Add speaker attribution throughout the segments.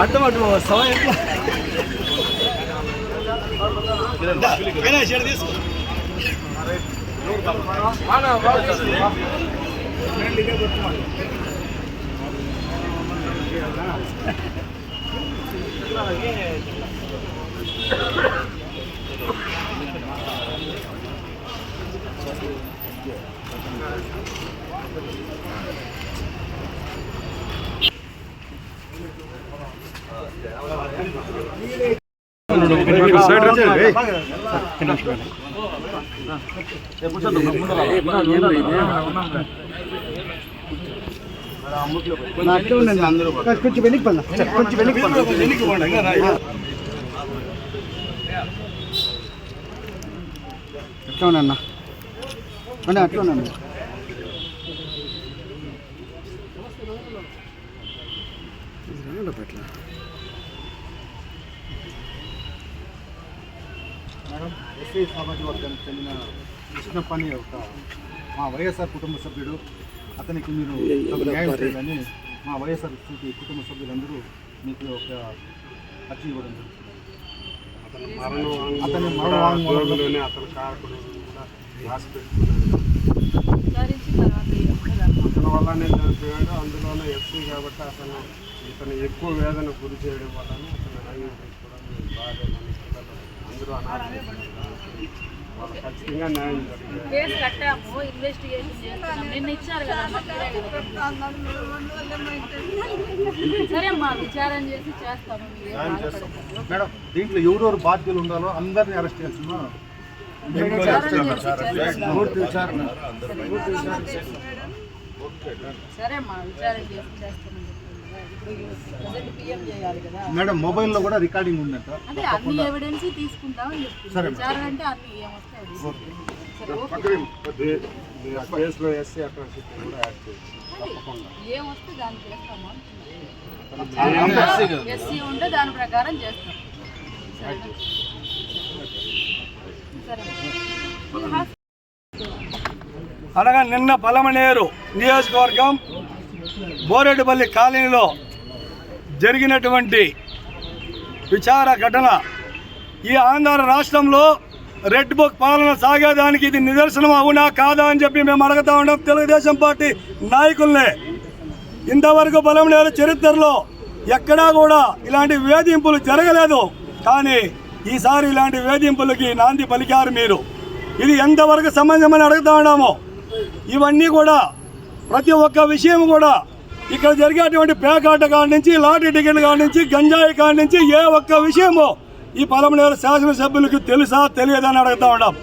Speaker 1: అర్థం అటు సమయం తీసుకో కొంచెం వెనక్కి అట్లా అన్న అట్లా
Speaker 2: మేడం ఎస్సీ సామాజిక వర్గానికి చెందిన కృష్ణప్ప అని ఒక మా వైఎస్ఆర్ కుటుంబ సభ్యుడు, అతనికి మీరు న్యాయం చేయాలని మా వైఎస్ఆర్ కుటుంబ సభ్యులందరూ మీకు ఒక అర్జీ ఇవ్వడం జరుగుతుంది. అతని మరణవాంగ్మూలంలోనే అతని కారకుడు కూడా రాసి పెట్టుకున్నాడు. అతని వల్లనే చనిపోయాడు. అందులోనే ఎస్సీ కాబట్టి ఇతను ఎక్కువ వేదన గురి చేయడం వల్ల అతను రైలు తీసుకోవడం బాగా అందరూ అనాథ వాళ్ళు ఖచ్చితంగా న్యాయం మేడం. దీంట్లో ఎవరెవరు బాధ్యులు ఉండాలో అందరినీ అరెస్ట్ చేస్తున్నా మేడం. మొబైల్లో కూడా రికార్డింగ్ ఉందంట. సరే
Speaker 3: దాని ప్రకారం చేస్తాం.
Speaker 1: అనగా నిన్న పలమనేరు నియోజకవర్గం బోరెడ్డిపల్లి కాలనీలో జరిగినటువంటి విచార ఘటన ఈ ఆంధ్ర రాష్ట్రంలో రెడ్ బుక్ పాలన సాగేదానికి ఇది నిదర్శనం అవునా కాదా అని చెప్పి మేము అడుగుతా ఉన్నాం తెలుగుదేశం పార్టీ నాయకుల్నే. ఇంతవరకు పలమనేరు చరిత్రలో ఎక్కడా కూడా ఇలాంటి వేధింపులు జరగలేదు. కానీ ఈసారి ఇలాంటి వేధింపులకి నాంది పలికారు మీరు. ఇది ఎంతవరకు సమంజమని అడుగుతా ఉన్నాము. ఇవన్నీ కూడా ప్రతి ఒక్క విషయం కూడా ఇక్కడ జరిగేటువంటి పేకాట కాడి నుంచి, లాటరీ టికెట్ కాడి నుంచి, గంజాయి కాడి నుంచి ఏ ఒక్క విషయమో ఈ పలమనేరు శాసనసభ్యులకు తెలుసా తెలియదని అడుగుతా ఉన్నాం.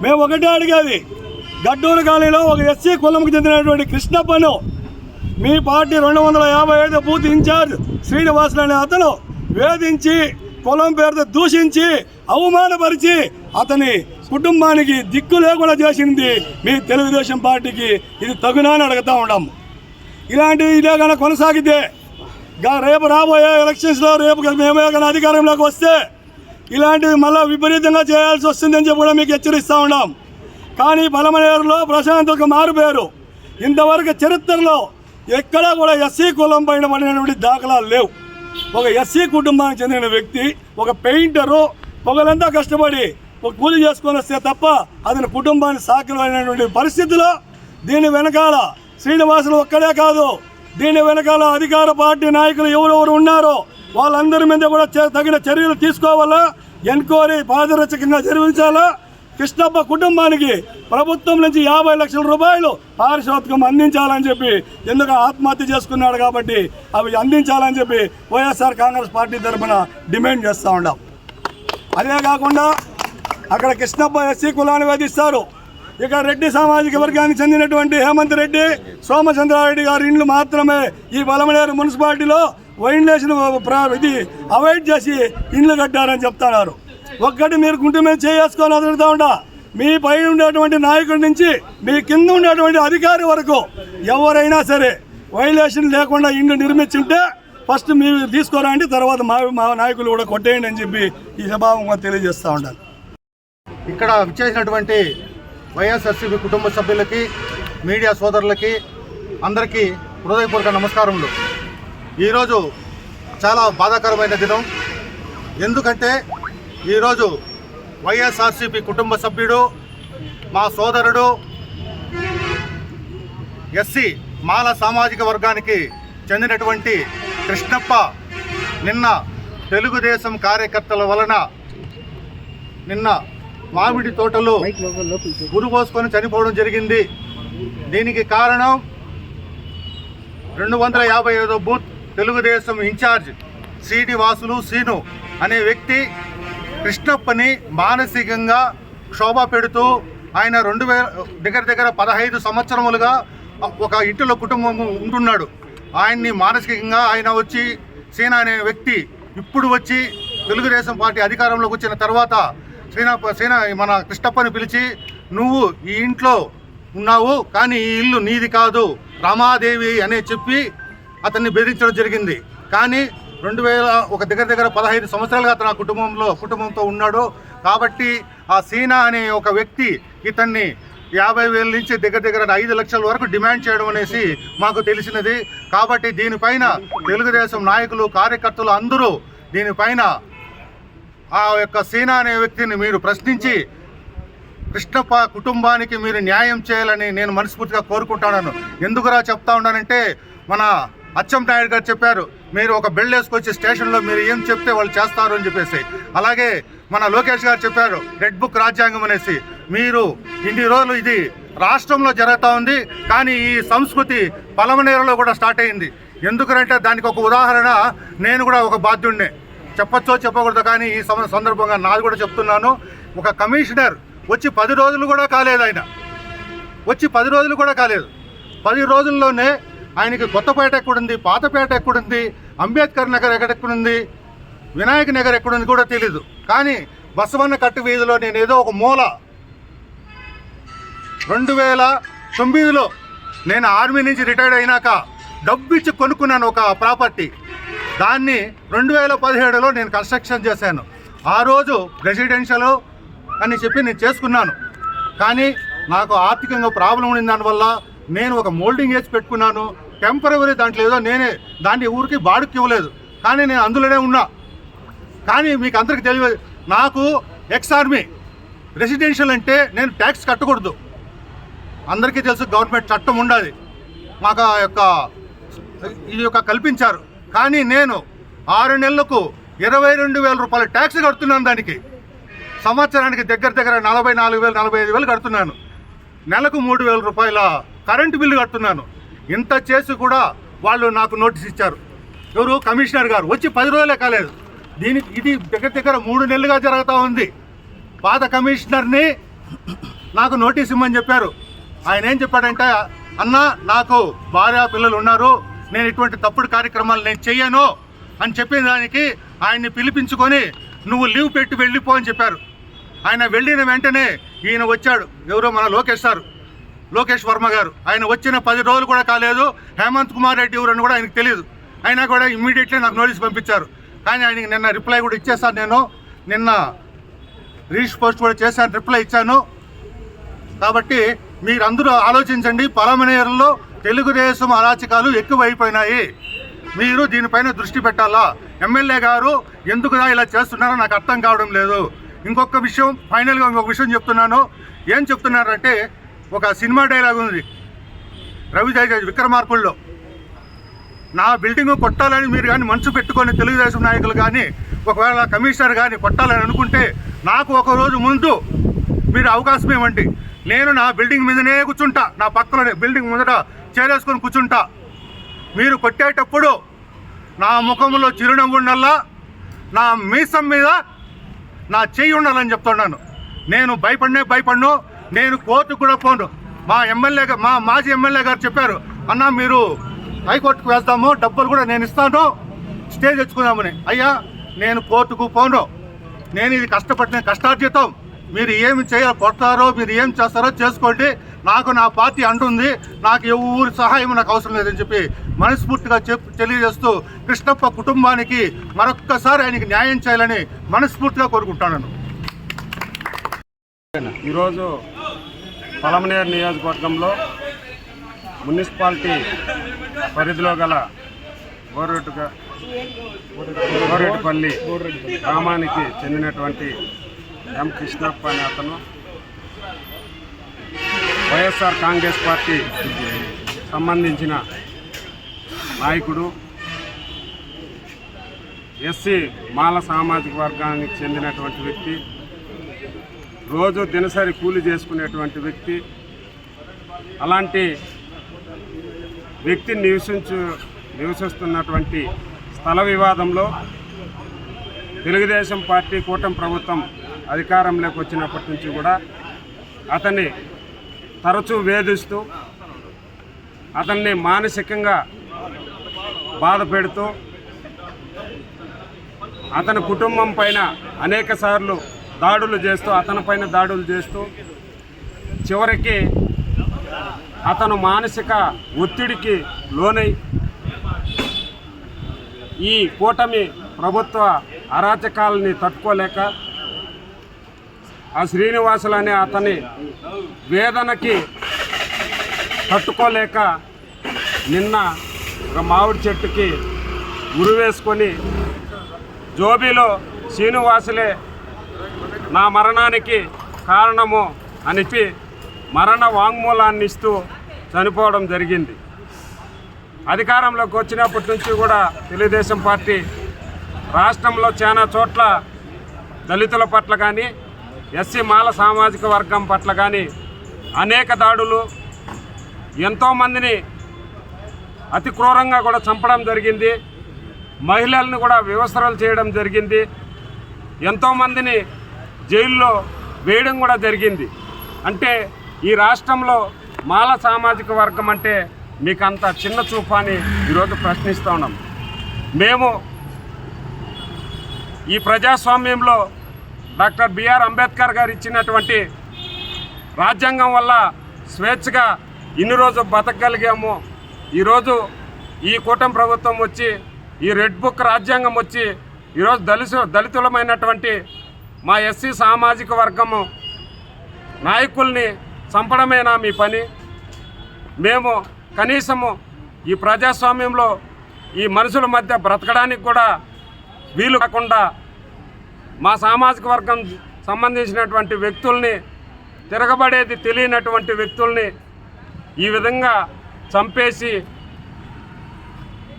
Speaker 1: మేము ఒకటే అడిగేది, గడ్డూరు కాలనీలో ఒక ఎస్సీ కులంకు చెందినటువంటి కృష్ణప్పను మీ పార్టీ 255 బూత్ ఇన్ఛార్జ్ శ్రీనివాసులు అనే అతను వేధించి కులం పేరుతో దూషించి అవమానపరిచి అతని కుటుంబానికి దిక్కు లేకుండా చేసింది మీ తెలుగుదేశం పార్టీకి. ఇది తగునా అని అడుగుతూ ఉన్నాము. ఇలాంటివి ఇదే కన్నా కొనసాగితే రేపు రాబోయే ఎలక్షన్స్లో రేపు మేమే కానీ అధికారంలోకి వస్తే ఇలాంటివి మళ్ళీ విపరీతంగా చేయాల్సి వస్తుందని చెప్పి కూడా మీకు హెచ్చరిస్తూ ఉన్నాం. కానీ పలమనేరులో ప్రశాంతకు మారుపేరు. ఇంతవరకు చరిత్రలో ఎక్కడా కూడా ఎస్సీ కులం పైన పడినటువంటి దాఖలాలు లేవు. ఒక ఎస్సీ కుటుంబానికి చెందిన వ్యక్తి, ఒక పెయింటరు పొగలంతా కష్టపడి ఒక కూలి చేసుకొని వస్తే తప్ప అతని కుటుంబాన్ని సాకలైనటువంటి పరిస్థితిలో దీని వెనకాల శ్రీనివాసులు ఒక్కడే కాదు, దీని వెనకాల అధికార పార్టీ నాయకులు ఎవరెవరు ఉన్నారో వాళ్ళందరి మీద కూడా తగిన చర్యలు తీసుకోవాలా, ఎంక్వైరీ పారదర్శకంగా జరిపించాలా. కృష్ణప్ప కుటుంబానికి ప్రభుత్వం నుంచి 50 లక్షల రూపాయలు పారితోషికం అందించాలని చెప్పి, ఎందుకు ఆత్మహత్య చేసుకున్నాడు కాబట్టి అవి అందించాలని చెప్పి వైఎస్ఆర్ కాంగ్రెస్ పార్టీ తరఫున డిమాండ్ చేస్తూ ఉన్నాం. అదే కాకుండా అక్కడ కృష్ణప్ప ఎస్సీ కులాన్ని వేధిస్తారు. ఇక్కడ రెడ్డి సామాజిక వర్గానికి చెందినటువంటి హేమంత్ రెడ్డి, సోమచంద్రారెడ్డి గారి ఇండ్లు మాత్రమే ఈ పలమనేరు మున్సిపాలిటీలో వైలేషన్ ఇది అవాయిడ్ చేసి ఇండ్లు కట్టారని చెప్తున్నారు. ఒక్కటి మీరు గుంటె మీద చేసుకొని అదులుతూ ఉంటా. మీ పై ఉండేటువంటి నాయకుడి నుంచి మీ కింద ఉండేటువంటి అధికారి వరకు ఎవరైనా సరే వైలేషన్ లేకుండా ఇండ్లు నిర్మించుంటే ఫస్ట్ మీరు తీసుకోరండి, తర్వాత మా నాయకులు కూడా కొట్టేయండి అని చెప్పి ఈ సభాముఖంగా తెలియజేస్తూ ఉంటారు.
Speaker 2: ఇక్కడ విచ్చేసినటువంటి వైఎస్ఆర్సీపీ కుటుంబ సభ్యులకి, మీడియా సోదరులకి అందరికీ హృదయపూర్వక నమస్కారములు.
Speaker 4: ఈరోజు చాలా బాధాకరమైన దినం. ఎందుకంటే ఈరోజు వైఎస్ఆర్సీపీ కుటుంబ సభ్యుడు, మా సోదరుడు, ఎస్సీ మాల సామాజిక వర్గానికి చెందినటువంటి కృష్ణప్ప నిన్న తెలుగుదేశం కార్యకర్తల వలన నిన్న మామిడి తోటలో ఉరిపోసుకొని చనిపోవడం జరిగింది. దీనికి కారణం 255వ బూత్ తెలుగుదేశం ఇన్ఛార్జ్ సిడి వాసులు సీను అనే వ్యక్తి కృష్ణప్పని మానసికంగా క్షోభ పెడుతూ ఆయన 2000 దగ్గర 15 సంవత్సరములుగా ఒక ఇంటిలో కుటుంబం ఉంటున్నాడు. ఆయన్ని మానసికంగా ఆయన వచ్చి సీనా అనే వ్యక్తి ఇప్పుడు వచ్చి తెలుగుదేశం పార్టీ అధికారంలోకి వచ్చిన తర్వాత సీనా మన కృష్ణప్పని పిలిచి, నువ్వు ఈ ఇంట్లో ఉన్నావు కానీ ఈ ఇల్లు నీది కాదు, రమాదేవి అనే చెప్పి అతన్ని బెదిరించడం జరిగింది. కానీ 2000 దగ్గర 15 సంవత్సరాలుగా అతను ఆ కుటుంబంతో ఉన్నాడు. కాబట్టి ఆ సీనా అనే ఒక వ్యక్తి ఇతన్ని 50,000 నుంచి దగ్గర 5 లక్షల వరకు డిమాండ్ చేయడం అనేసి మాకు తెలిసినది. కాబట్టి దీనిపైన తెలుగుదేశం నాయకులు, కార్యకర్తలు అందరూ దీనిపైన ఆ యొక్క సీనా అనే వ్యక్తిని మీరు ప్రశ్నించి కృష్ణప్ప కుటుంబానికి మీరు న్యాయం చేయాలని నేను మనస్ఫూర్తిగా కోరుకుంటున్నాను. ఎందుకురా చెప్తా ఉన్నానంటే, మన అచ్చెన్నాయుడు గారు చెప్పారు, మీరు ఒక బెల్ వేసుకొచ్చి స్టేషన్లో మీరు ఏం చెప్తే వాళ్ళు చేస్తారు అని చెప్పేసి. అలాగే మన లోకేష్ గారు చెప్పారు రెడ్ బుక్ రాజ్యాంగం అనేసి. మీరు ఇన్ని రోజులు ఇది రాష్ట్రంలో జరుగుతూ ఉంది, కానీ ఈ సంస్కృతి పలమనేరులో కూడా స్టార్ట్ అయింది. ఎందుకంటే దానికి ఒక ఉదాహరణ నేను కూడా ఒక బాధ్యుడినే, చెప్పచ్చో చెప్పకూడదు కానీ ఈ సందర్భంగా నాది కూడా చెప్తున్నాను. ఒక కమిషనర్ వచ్చి 10 రోజులు కూడా కాలేదు, ఆయన వచ్చి 10 రోజులు కూడా కాలేదు. 10 రోజుల్లోనే ఆయనకి కొత్తపేట ఎక్కడుంది, పాతపేట ఎక్కడుంది, అంబేద్కర్ నగర్ ఎక్కడెక్కడుంది, వినాయక నగర్ ఎక్కడుంది కూడా తెలీదు. కానీ బసవన్న కట్టు వీధిలో నేను ఏదో ఒక మూల 2009లో నేను ఆర్మీ నుంచి రిటైర్డ్ అయినాక డబ్బు ఇచ్చి కొనుక్కున్నాను ఒక ప్రాపర్టీ. దాన్ని 2017లో నేను కన్స్ట్రక్షన్ చేశాను. ఆ రోజు రెసిడెన్షియల్ అని చెప్పి నేను చేసుకున్నాను. కానీ నాకు ఆర్థికంగా ప్రాబ్లం ఉన్న దానివల్ల నేను ఒక మోల్డింగ్ వేసి పెట్టుకున్నాను. టెంపరవరీ దాంట్లో ఏదో నేనే దాన్ని ఊరికి బాడుకి ఇవ్వలేదు, కానీ నేను అందులోనే ఉన్నా. కానీ మీకు అందరికీ తెలియదు, నాకు ఎక్స్ ఆర్మీ రెసిడెన్షియల్ అంటే నేను ట్యాక్స్ కట్టకూడదు. అందరికీ తెలుసు, గవర్నమెంట్ చట్టం ఉండాలి, మాకు ఇది కల్పించారు. కానీ నేను 6 నెలలకు 22,000 రూపాయల ట్యాక్స్ కడుతున్నాను. దానికి సంవత్సరానికి దగ్గర 44,000 45,000 కడుతున్నాను. నెలకు 3,000 రూపాయల కరెంటు బిల్లు కడుతున్నాను. ఇంత చేసి కూడా వాళ్ళు నాకు నోటీస్ ఇచ్చారు. ఎవరు? కమిషనర్ గారు వచ్చి 10 రోజులే కాలేదు. ఇది దగ్గర 3 నెలలుగా జరుగుతూ ఉంది. పాత కమిషనర్ని నాకు నోటీస్ ఇమ్మని చెప్పారు. ఆయన ఏం చెప్పాడంటే, అన్న నాకు భార్య పిల్లలు ఉన్నారు, నేను ఇటువంటి తప్పుడు కార్యక్రమాలు నేను చెయ్యను అని చెప్పిన దానికి ఆయన్ని పిలిపించుకొని నువ్వు లీవ్ పెట్టి వెళ్ళిపో అని చెప్పారు. ఆయన వెళ్ళిన వెంటనే ఈయన వచ్చాడు. ఎవరో మన లోకేష్ వర్మ గారు. ఆయన వచ్చిన 10 రోజులు కూడా కాలేదు. హేమంత్ కుమార్ రెడ్డి ఎవరని కూడా ఆయనకు తెలియదు. అయినా కూడా ఇమ్మీడియట్లీ నాకు నోటీస్ పంపించారు. కానీ ఆయనకి నిన్న రిప్లై కూడా ఇచ్చేసాను. నేను నిన్న రీచ్ పోస్ట్ కూడా చేశాను, రిప్లై ఇచ్చాను. కాబట్టి మీరందరూ ఆలోచించండి. పలమనేరులో తెలుగుదేశం అరాచకాలు ఎక్కువైపోయినాయి. మీరు దీనిపైన దృష్టి పెట్టాలా. ఎమ్మెల్యే గారు ఎందుకు ఇలా చేస్తున్నారో నాకు అర్థం కావడం లేదు. ఇంకొక విషయం, ఫైనల్గా ఇంకొక విషయం చెప్తున్నాను. ఏం చెప్తున్నారంటే, ఒక సినిమా డైలాగ్ ఉంది రవితేజ విక్రమార్కుల్లో, నా బిల్డింగ్ కొట్టాలని మీరు కానీ మనసు పెట్టుకొని తెలుగుదేశం నాయకులు కానీ ఒకవేళ కమిషనర్ కానీ కొట్టాలని అనుకుంటే నాకు ఒక రోజు ముందు మీరు అవకాశం ఇవ్వండి. నేను నా బిల్డింగ్ మీదనే కూర్చుంటా, నా పక్కలోనే బిల్డింగ్ ముందట చేరేసుకొని కూర్చుంటా. మీరు కొట్టేటప్పుడు నా ముఖంలో చిరునవ్వు ఉండాలా, నా మీసం మీద నా చెయ్యి ఉండాలని చెప్తున్నాను. నేను భయపడను. నేను కోర్టుకు కూడా పోను. మా మాజీ ఎమ్మెల్యే గారు చెప్పారు, అన్న మీరు హైకోర్టుకు వెళ్తాము, డబ్బులు కూడా నేను ఇస్తాను, స్టే తెచ్చుకుందామని. అయ్యా నేను కోర్టుకు పోను. నేను ఇది కష్టపడిన కష్టార్జితం. మీరు ఏమి కొడతారో మీరు ఏం చేస్తారో చేసుకోండి. నాకు నా పార్టీ అంటుంది, నాకు ఎవరి సహాయం నాకు అవసరం లేదని చెప్పి మనస్ఫూర్తిగా తెలియజేస్తూ కృష్ణప్ప కుటుంబానికి మరొక్కసారి ఆయనకి న్యాయం చేయాలని మనస్ఫూర్తిగా కోరుకుంటున్నాను.
Speaker 2: ఈరోజు పలమనేరు నియోజకవర్గంలో మున్సిపాలిటీ పరిధిలో గల బోరెడ్డిపల్లి గ్రామానికి చెందినటువంటి ఎం కృష్ణప్ప అనే అతను వైఎస్ఆర్ కాంగ్రెస్ పార్టీ సంబంధించిన నాయకుడు, ఎస్సీ మాల సామాజిక వర్గానికి చెందినటువంటి వ్యక్తి, రోజు దినసరి కూలి చేసుకునేటువంటి వ్యక్తి. అలాంటి వ్యక్తి నివసిస్తున్నటువంటి స్థల వివాదంలో తెలుగుదేశం పార్టీ కూటమి ప్రభుత్వం అధికారంలోకి వచ్చినప్పటి నుంచి కూడా అతన్ని తరచూ వేధిస్తూ అతన్ని మానసికంగా బాధ పెడుతూ అతని కుటుంబం పైన అనేక సార్లు దాడులు చేస్తూ అతనిపైన దాడులు చేస్తూ చివరికి అతను మానసిక ఒత్తిడికి లోనై ఈ కూటమి ప్రభుత్వ అరాచకాలని తట్టుకోలేక ఆ శ్రీనివాసులు అనే అతని వేదనకి తట్టుకోలేక నిన్న ఒక మామిడి చెట్టుకి ఉరివేసుకొని జోబీలో శ్రీనివాసులే నా మరణానికి కారణము అనిపి మరణ వాంగ్మూలాన్ని ఇస్తూ చనిపోవడం జరిగింది. అధికారంలోకి వచ్చినప్పటి నుంచి కూడా తెలుగుదేశం పార్టీ రాష్ట్రంలో చాలా చోట్ల దళితుల పట్ల కానీ ఎస్సీ మాల సామాజిక వర్గం పట్ల కానీ అనేక దాడులు, ఎంతోమందిని అతి క్రూరంగా కూడా చంపడం జరిగింది. మహిళలను కూడా వివస్త్రాలు చేయడం జరిగింది. ఎంతోమందిని జైల్లో వేయడం కూడా జరిగింది. అంటే ఈ రాష్ట్రంలో మాల సామాజిక వర్గం అంటే మీకు అంత చిన్న చూపు అని ఈరోజు ప్రశ్నిస్తూ ఉన్నాం. మేము ఈ ప్రజాస్వామ్యంలో డాక్టర్ బిఆర్ అంబేద్కర్ గారు ఇచ్చినటువంటి రాజ్యాంగం వల్ల స్వేచ్ఛగా ఇన్ని రోజు బతకగలిగాము. ఈరోజు ఈ కూటమి ప్రభుత్వం వచ్చి ఈ రెడ్ బుక్ రాజ్యాంగం వచ్చి ఈరోజు దళితులమైనటువంటి మా ఎస్సీ సామాజిక వర్గము నాయకుల్ని చంపడమేనా మీ పని? మేము కనీసము ఈ ప్రజాస్వామ్యంలో ఈ మనుషుల మధ్య బ్రతకడానికి కూడా వీలు కాకుండా మా సామాజిక వర్గం సంబంధించినటువంటి వ్యక్తుల్ని, తిరగబడేది తెలియనటువంటి వ్యక్తుల్ని ఈ విధంగా చంపేసి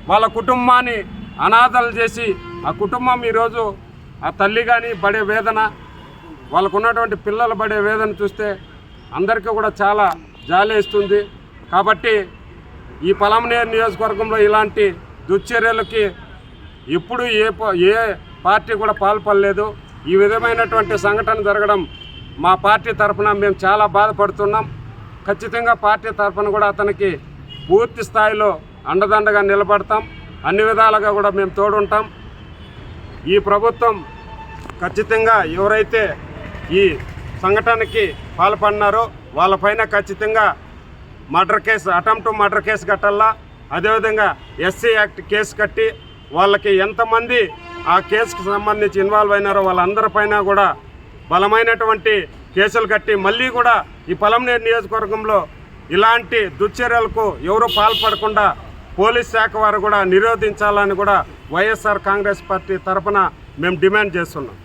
Speaker 2: వాళ్ళ కుటుంబాన్ని అనాథలు చేసి ఆ కుటుంబం ఈరోజు ఆ తల్లి కానీ పడే వేదన, వాళ్ళకు ఉన్నటువంటి పిల్లలు పడే వేదన చూస్తే అందరికీ కూడా చాలా జాలేస్తుంది. కాబట్టి ఈ పలమనేరు నియోజకవర్గంలో ఇలాంటి దుశ్చర్యలకి ఎప్పుడు ఏ పార్టీ కూడా పాల్పడలేదు. ఈ విధమైనటువంటి సంఘటన జరగడం మా పార్టీ తరఫున మేము చాలా బాధపడుతున్నాం. ఖచ్చితంగా పార్టీ తరఫున కూడా అతనికి పూర్తి స్థాయిలో అండదండగా నిలబడతాం. అన్ని విధాలుగా కూడా మేము తోడుంటాం. ఈ ప్రభుత్వం ఖచ్చితంగా ఎవరైతే ఈ సంఘటనకి పాల్పడినారో వాళ్ళపైన ఖచ్చితంగా murder case, attempt to murder case కట్టాలా. అదేవిధంగా ఎస్సీ యాక్ట్ కేసు కట్టి వాళ్ళకి ఎంతమంది ఆ కేసుకు సంబంధించి ఇన్వాల్వ్ అయినారో వాళ్ళందరిపైన కూడా బలమైనటువంటి కేసులు కట్టి మళ్ళీ కూడా ఈ పలమనేరు నియోజకవర్గంలో ఇలాంటి దుశ్చర్యలకు ఎవరు పాల్పడకుండా పోలీస్ శాఖ వారు కూడా నిరోధించాలని కూడా వైఎస్ఆర్ కాంగ్రెస్ పార్టీ తరఫున మేము డిమాండ్ చేస్తున్నాం.